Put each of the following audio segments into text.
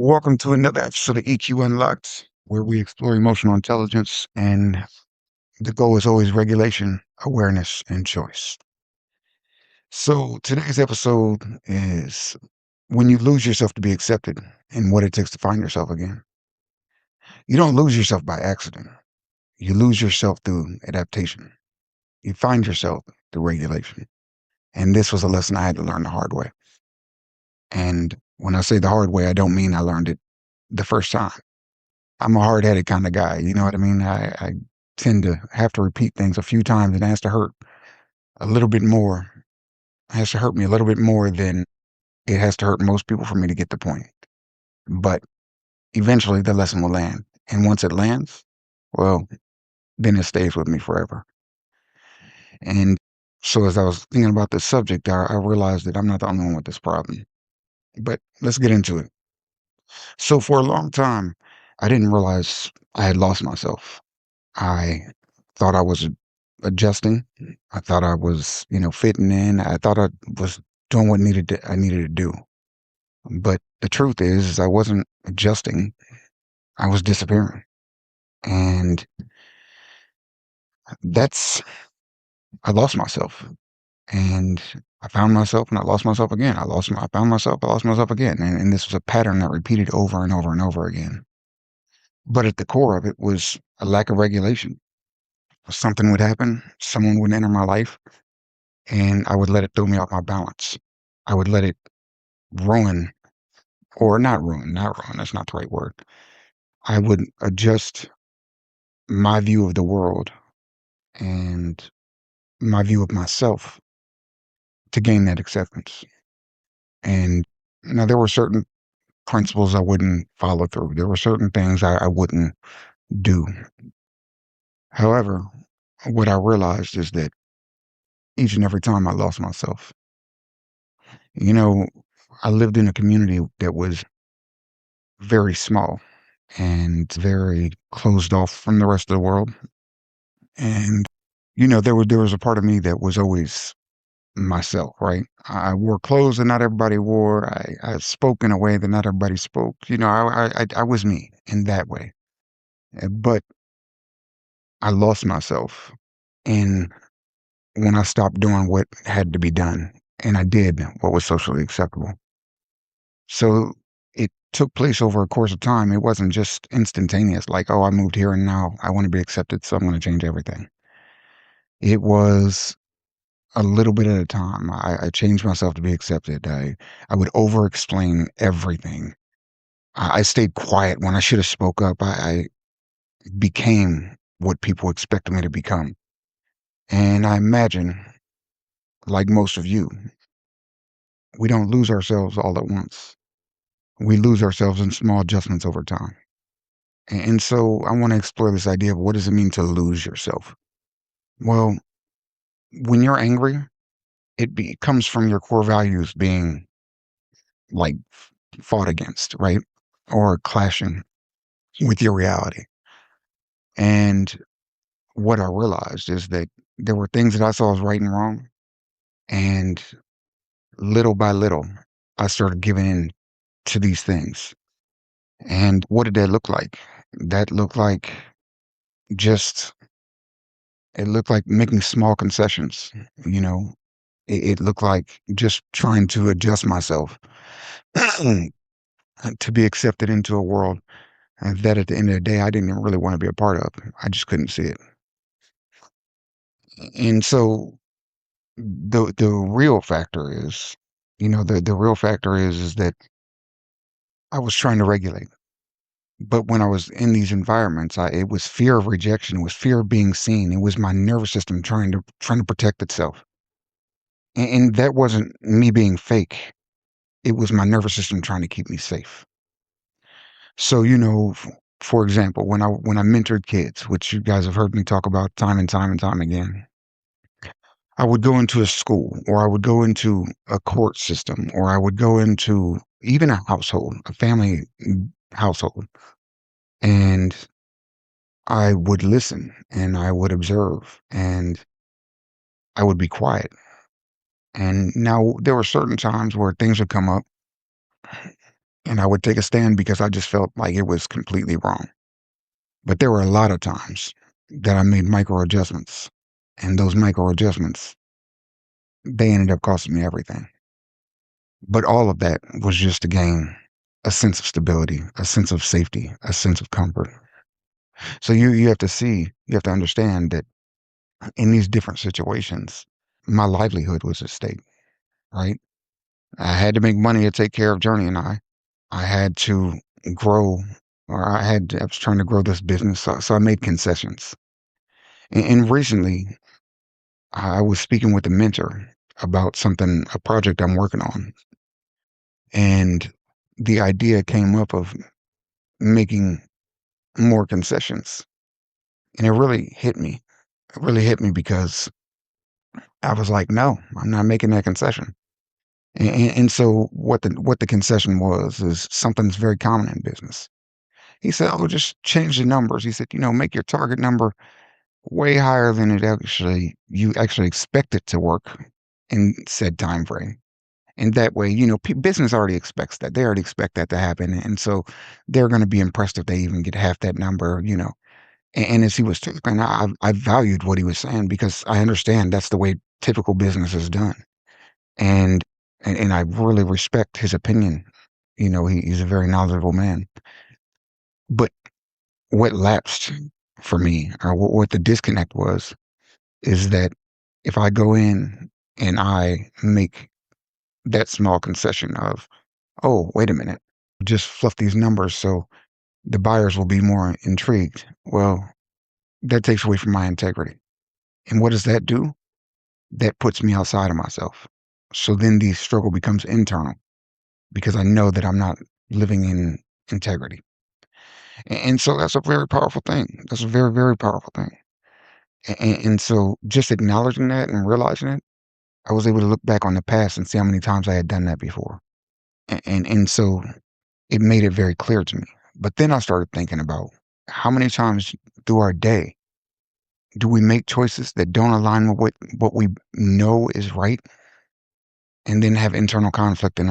Welcome to another episode of EQ Unlocked, where we explore emotional intelligence, and the goal is always regulation, awareness, and choice. So today's episode is when you lose yourself to be accepted and what it takes to find yourself again. You don't lose yourself by accident. You lose yourself through adaptation. You find yourself through regulation. And this was a lesson I had to learn the hard way. And when I say the hard way, I don't mean I learned it the first time. I'm a hard-headed kind of guy, you know what I mean? I tend to have to repeat things a few times, and it has to hurt a little bit more. It has to hurt me a little bit more than it has to hurt most people for me to get the point. But eventually the lesson will land. And once it lands, well, then it stays with me forever. And so as I was thinking about this subject, I realized that I'm not the only one with this problem. But let's get into it. So for a long time, I didn't realize I had lost myself. I thought I was adjusting. I thought I was, fitting in. I thought I was doing what I needed to do. But the truth is I wasn't adjusting. I was disappearing. And that's I lost myself. And I found myself and I lost myself again. I found myself, I lost myself again. And this was a pattern that repeated over and over and over again. But at the core of it was a lack of regulation. Something would happen, someone would enter my life, and I would let it throw me off my balance. I would let it ruin, or not ruin, that's not the right word. I would adjust my view of the world and my view of myself to gain that acceptance. And now there were certain principles I wouldn't follow through. There were certain things I wouldn't do. However, what I realized is that each and every time I lost myself, you know, I lived in a community that was very small and very closed off from the rest of the world. And, there was a part of me that was always myself, right? I wore clothes that not everybody wore. I spoke in a way that not everybody spoke. I was me in that way. But I lost myself in when I stopped doing what had to be done and I did what was socially acceptable. So it took place over a course of time. It wasn't just instantaneous, like, oh, I moved here and now I want to be accepted, so I'm going to change everything. It was a little bit at a time. I changed myself to be accepted. I would over explain everything. I stayed quiet when I should have spoke up. I became what people expected me to become. And I imagine, like most of you, we don't lose ourselves all at once. We lose ourselves in small adjustments over time. And so I want to explore this idea of what does it mean to lose yourself? Well, when you're angry, comes from your core values being like fought against, right? Or clashing with your reality. And what I realized is that there were things that I saw as right and wrong. And little by little, I started giving in to these things. And what did that look like? That looked like just, it looked like making small concessions, you know, it looked like just trying to adjust myself to be accepted into a world that at the end of the day, I didn't even really want to be a part of. I just couldn't see it. And so the real factor is, the real factor is that I was trying to regulate. But when I was in these environments, it was fear of rejection, it was fear of being seen. It was my nervous system trying to protect itself. And that wasn't me being fake. It was my nervous system trying to keep me safe. So, for example, when I mentored kids, which you guys have heard me talk about time and time and time again, I would go into a school or I would go into a court system or I would go into even a household, a family household, and I would listen and I would observe and I would be quiet. And now there were certain times where things would come up and I would take a stand because I just felt like it was completely wrong. But there were a lot of times that I made micro adjustments, and those micro adjustments, they ended up costing me everything. But all of that was just to gain a sense of stability, a sense of safety, a sense of comfort. So you have to see, you have to understand that in these different situations, my livelihood was at stake, right? I had to make money to take care of Journey and I. I had to grow, I was trying to grow this business, so I made concessions. And recently, I was speaking with a mentor about a project I'm working on, and the idea came up of making more concessions, and it really hit me. It really hit me because I was like, "No, I'm not making that concession." And so what the concession was is something that's very common in business. He said, "Oh, just change the numbers." He said, "Make your target number way higher than you actually expect it to work in said time frame." And that way, business already expects that. They already expect that to happen, and so they're going to be impressed if they even get half that number. And as he was talking, I valued what he was saying because I understand that's the way typical business is done, and and I really respect his opinion. He's a very knowledgeable man. But what lapsed for me, or what the disconnect was, is that if I go in and I make that small concession of, "Oh, wait a minute, just fluff these numbers so the buyers will be more intrigued." Well, that takes away from my integrity. And what does that do? That puts me outside of myself. So then the struggle becomes internal because I know that I'm not living in integrity. And so that's a very powerful thing. That's a very, very powerful thing. And so just acknowledging that and realizing it, I was able to look back on the past and see how many times I had done that before. And so it made it very clear to me. But then I started thinking about how many times through our day do we make choices that don't align with what we know is right, and then have internal conflict and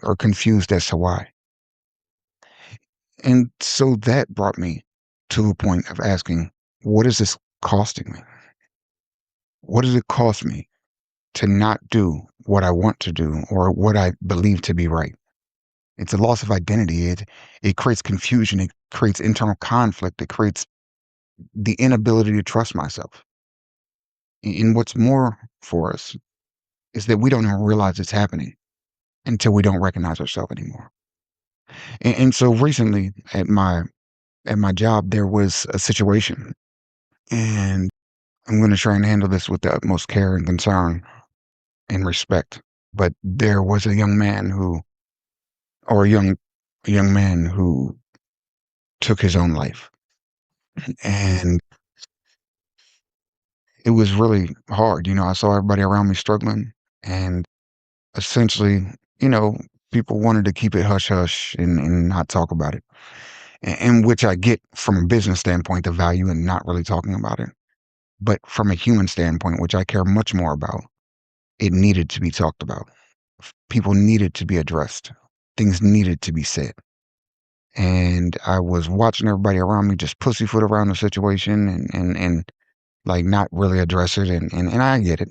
are confused as to why. And so that brought me to a point of asking, what is this costing me? What does it cost me to not do what I want to do or what I believe to be right? It's a loss of identity. It creates confusion. It creates internal conflict. It creates the inability to trust myself. And what's more for us is that we don't even realize it's happening until we don't recognize ourselves anymore. And so recently at my job, there was a situation, and I'm going to try and handle this with the utmost care and concern and respect. But there was a young man or a young man who took his own life, and it was really hard. I saw everybody around me struggling, and essentially, you know, people wanted to keep it hush hush and not talk about it. And which I get from a business standpoint, the value in not really talking about it. But from a human standpoint, which I care much more about, it needed to be talked about. People needed to be addressed. Things needed to be said. And I was watching everybody around me just pussyfoot around the situation and like not really address it. And I get it.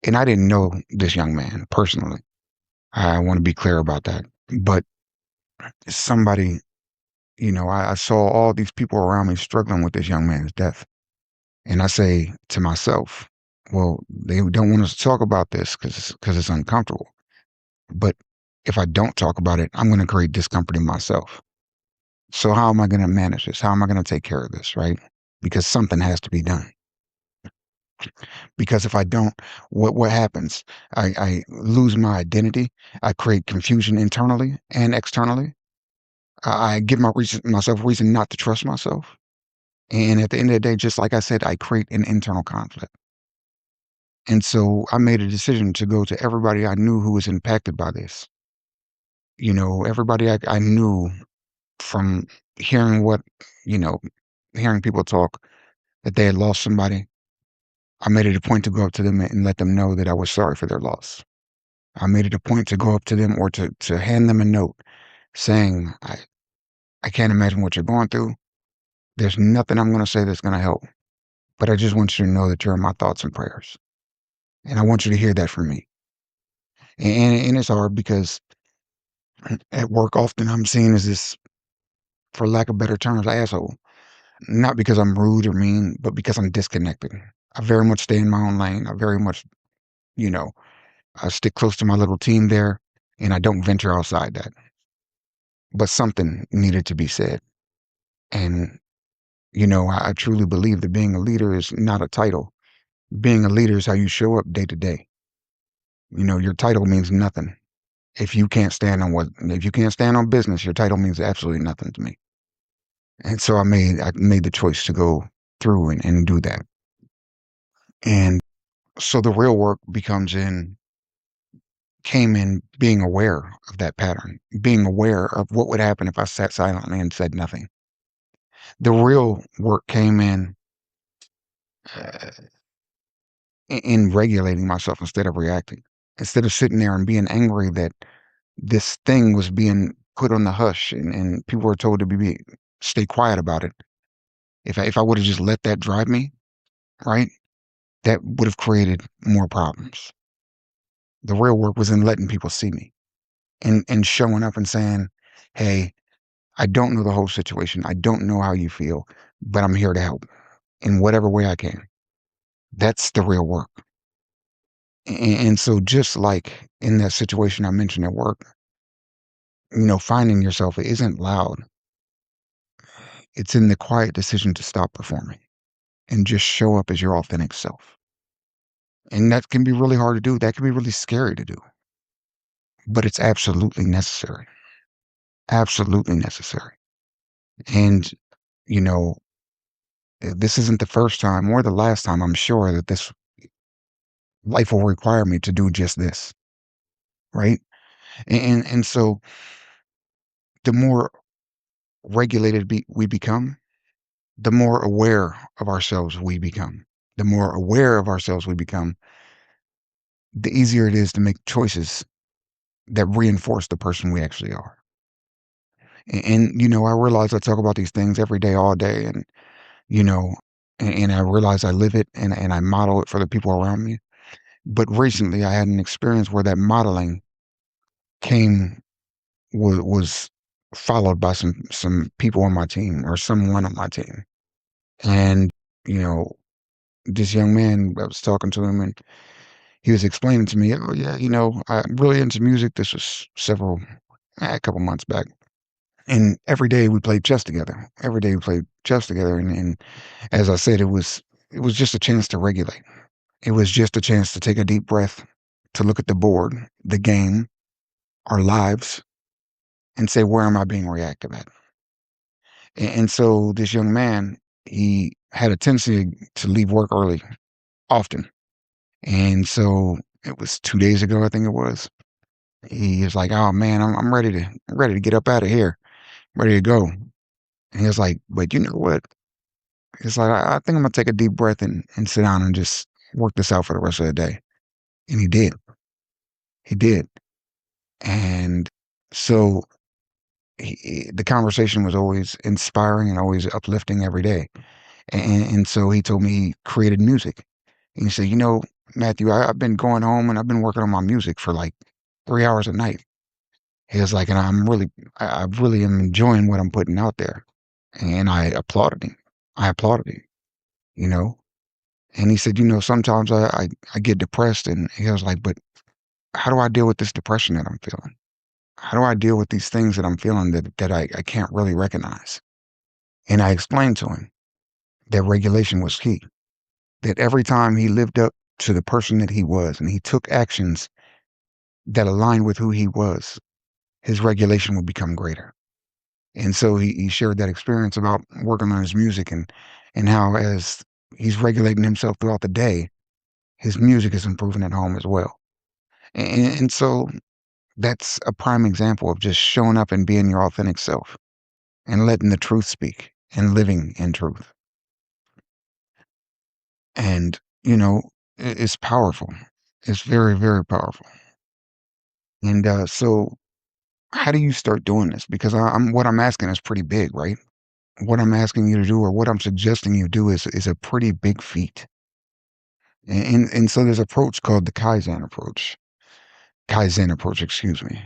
And I didn't know this young man personally. I want to be clear about that. But somebody, I saw all these people around me struggling with this young man's death. And I say to myself, well, they don't want us to talk about this because it's uncomfortable. But if I don't talk about it, I'm going to create discomfort in myself. So how am I going to manage this? How am I going to take care of this? Right? Because something has to be done. Because if I don't, what happens? I lose my identity. I create confusion internally and externally. I give myself reason not to trust myself. And at the end of the day, just like I said, I create an internal conflict. And so I made a decision to go to everybody I knew who was impacted by this. Everybody I knew from hearing you know, hearing people talk that they had lost somebody. I made it a point to go up to them and let them know that I was sorry for their loss. I made it a point to go up to them or to hand them a note saying, I can't imagine what you're going through. There's nothing I'm going to say that's going to help, but I just want you to know that you're in my thoughts and prayers. And I want you to hear that from me. And it's hard because at work, often I'm seen as this, for lack of better terms, asshole. Not because I'm rude or mean, but because I'm disconnected. I very much stay in my own lane. I very much, you know, I stick close to my little team there and I don't venture outside that. But something needed to be said. And, I truly believe that being a leader is not a title. Being a leader is how you show up day to day. Your title means nothing. If you can't stand on business, your title means absolutely nothing to me. And so I made the choice to go through and do that. And so the real work came in being aware of that pattern, being aware of what would happen if I sat silently and said nothing. The real work came uh, in regulating myself instead of reacting. Instead of sitting there and being angry that this thing was being put on the hush and people were told to stay quiet about it. If I would have just let that drive me, right, that would have created more problems. The real work was in letting people see me and showing up and saying, "Hey, I don't know the whole situation. I don't know how you feel, but I'm here to help in whatever way I can." That's the real work. And so just like in that situation I mentioned at work, finding yourself isn't loud. It's in the quiet decision to stop performing and just show up as your authentic self. And that can be really hard to do. That can be really scary to do, but it's absolutely necessary. Absolutely necessary. And, you know, this isn't the first time or the last time, I'm sure, that this life will require me to do just this. Right. And so the more regulated we become, the more aware of ourselves we become. The more aware of ourselves we become, the easier it is to make choices that reinforce the person we actually are. And I realize I talk about these things every day, all day, you know, and I realize I live it and I model it for the people around me. But recently I had an experience where that modeling came was followed by some people on my team or someone on my team. And, you know, this young man, I was talking to him and he was explaining to me, "Oh yeah, I'm really into music." This was a couple months back. And every day we played chess together. Every day we played chess together. And as I said, it was just a chance to regulate. It was just a chance to take a deep breath, to look at the board, the game, our lives, and say, where am I being reactive at? And so this young man, he had a tendency to leave work early often. And so it was 2 days ago, I think it was. He was like, "Oh man, I'm ready to get up out of here, ready to go." And he was like, "But you know what?" It's like, I think I'm gonna take a deep breath and sit down and just work this out for the rest of the day. And he did. He did. And so the conversation was always inspiring and always uplifting every day. And so he told me he created music. And he said, Matthew, I've been going home and I've been working on my music for like 3 hours a night. He was like, and I really am enjoying what I'm putting out there. And I applauded him. I applauded him, you know? And he said, sometimes I get depressed. And he was like, but how do I deal with this depression that I'm feeling? How do I deal with these things that I'm feeling that I can't really recognize? And I explained to him that regulation was key, that every time he lived up to the person that he was and he took actions that aligned with who he was, his regulation would become greater. And so he shared that experience about working on his music and how as he's regulating himself throughout the day, his music is improving at home as well. And so that's a prime example of just showing up and being your authentic self and letting the truth speak and living in truth. And, it's powerful. It's very, very powerful. And so how do you start doing this? Because I'm what I'm asking is pretty big, right? What I'm asking you to do or what I'm suggesting you do is a pretty big feat. And so there's an approach called the Kaizen approach, excuse me.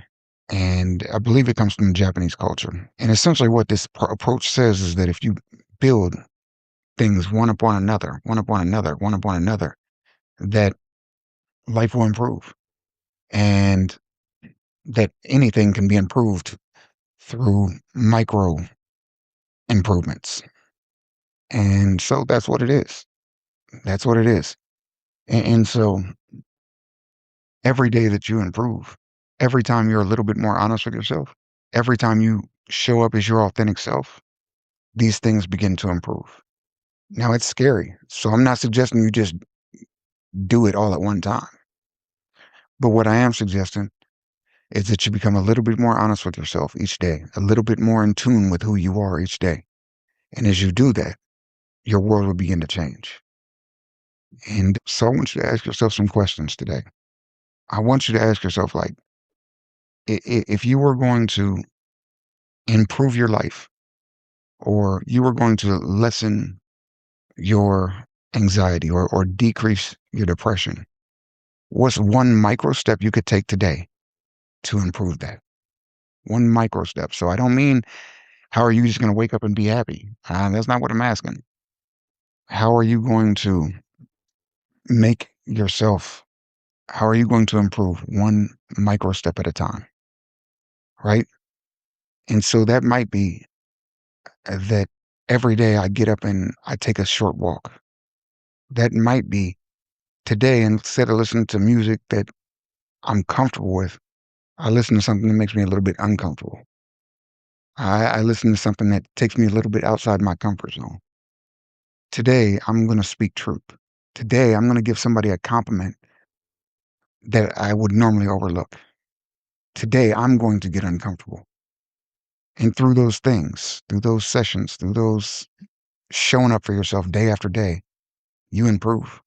And I believe it comes from Japanese culture. And essentially what this approach says is that if you build things one upon another, one upon another, one upon another, that life will improve and that anything can be improved through micro improvements. And so that's what it is. That's what it is. And so every day that you improve, every time you're a little bit more honest with yourself, every time you show up as your authentic self, these things begin to improve. Now it's scary. So I'm not suggesting you just do it all at one time. But what I am suggesting is that you become a little bit more honest with yourself each day, a little bit more in tune with who you are each day. And as you do that, your world will begin to change. And so I want you to ask yourself some questions today. I want you to ask yourself, like, if you were going to improve your life or you were going to lessen your anxiety or decrease your depression, what's one micro step you could take today to improve that? One micro step. So I don't mean, how are you just going to wake up and be happy? That's not what I'm asking. How are you going to make yourself, how are you going to improve one micro step at a time? Right. And so that might be that every day I get up and I take a short walk. That might be today, instead of listening to music that I'm comfortable with, I listen to something that makes me a little bit uncomfortable. I listen to something that takes me a little bit outside my comfort zone. Today, I'm going to speak truth. Today, I'm going to give somebody a compliment that I would normally overlook. Today, I'm going to get uncomfortable. And through those things, through those sessions, through those showing up for yourself day after day, you improve.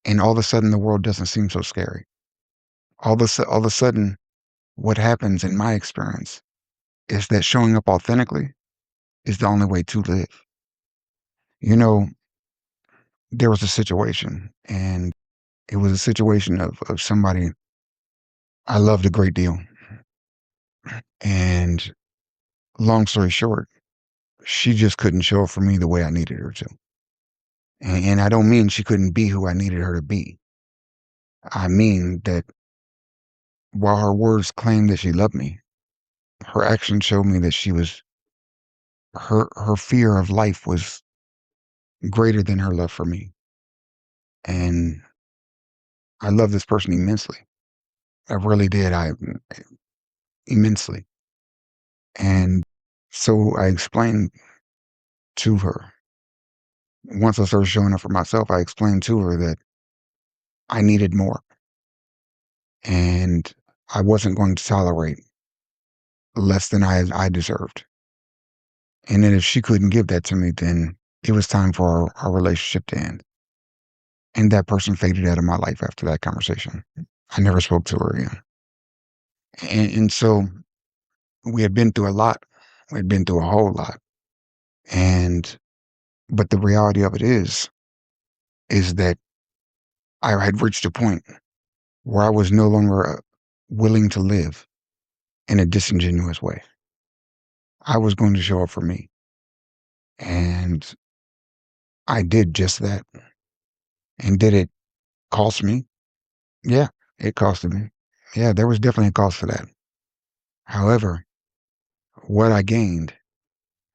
And all of a sudden, the world doesn't seem so scary. All of a sudden, what happens in my experience is that showing up authentically is the only way to live. You know, there was a situation, and it was a situation of somebody I loved a great deal. And long story short, she just couldn't show up for me the way I needed her to. And I don't mean she couldn't be who I needed her to be. I mean that while her words claimed that she loved me, her actions showed me that she was, her fear of life was greater than her love for me. And I love this person immensely. I really did. I immensely. And so I explained to her, once I started showing up for myself, I explained to her that I needed more and I wasn't going to tolerate less than I deserved. And then if she couldn't give that to me, then it was time for our relationship to end. And that person faded out of my life after that conversation. I never spoke to her again. And so we had been through a lot. We had been through a whole lot. And, but the reality of it is that I had reached a point where I was no longer willing to live in a disingenuous way. I was going to show up for me. And I did just that. And did it cost me? Yeah, it costed me. Yeah, there was definitely a cost for that. However, what I gained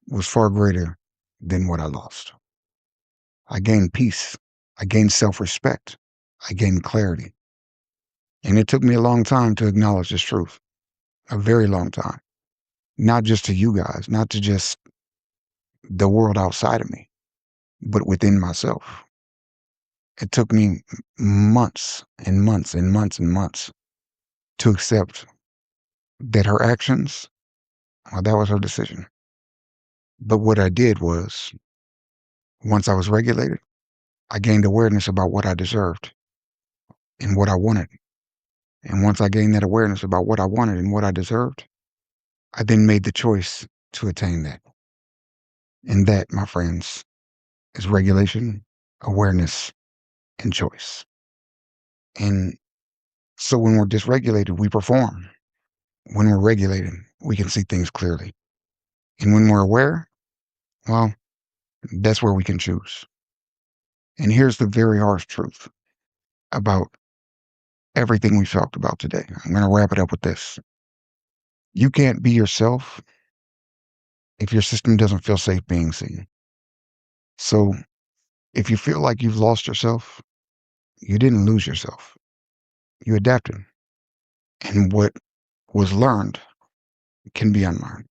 was far greater than what I lost. I gained peace. I gained self-respect. I gained clarity. And it took me a long time to acknowledge this truth. A very long time. Not just to you guys, not to just the world outside of me, but within myself. It took me months and months and months and months to accept that her actions, well, that was her decision. But what I did was, once I was regulated, I gained awareness about what I deserved and what I wanted. And once I gained that awareness about what I wanted and what I deserved, I then made the choice to attain that. And that, my friends, is regulation, awareness, and choice. And so when we're dysregulated, we perform. When we're regulated, we can see things clearly. And when we're aware, well, that's where we can choose. And here's the very harsh truth about everything we've talked about today. I'm going to wrap it up with this. You can't be yourself if your system doesn't feel safe being seen. So if you feel like you've lost yourself, you didn't lose yourself. You adapted. And what was learned can be unlearned.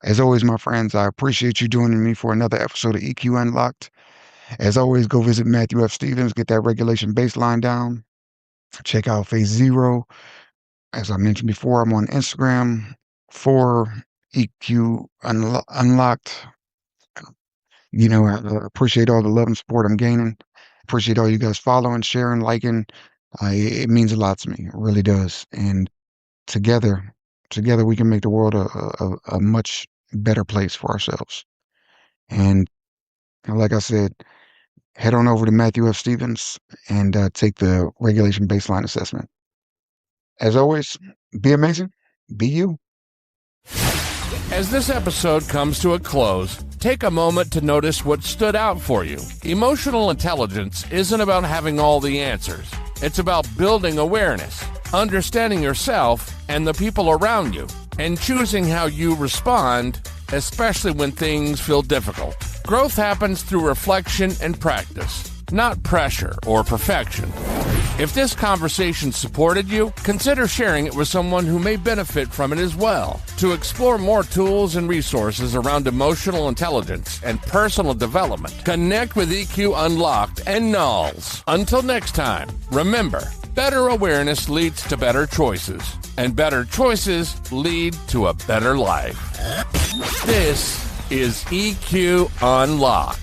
As always, my friends, I appreciate you joining me for another episode of EQ Unlocked. As always, go visit Matthew F. Stevens, get that regulation baseline down. Check out Phase Zero. As I mentioned before, I'm on Instagram for EQ Unlocked. I appreciate all the love and support I'm gaining. Appreciate all you guys following, sharing, liking. It means a lot to me. It really does. And together we can make the world a much better place for ourselves. And like I said, head on over to Matthew F. Stevens and take the regulation baseline assessment. As always, be amazing. Be you. As this episode comes to a close, take a moment to notice what stood out for you. Emotional intelligence isn't about having all the answers. It's about building awareness, understanding yourself and the people around you, and choosing how you respond, especially when things feel difficult. Growth happens through reflection and practice, not pressure or perfection. If this conversation supported you, consider sharing it with someone who may benefit from it as well. To explore more tools and resources around emotional intelligence and personal development, connect with EQ Unlocked and Knowles. Until next time, remember, better awareness leads to better choices, and better choices lead to a better life. This is EQ Unlocked.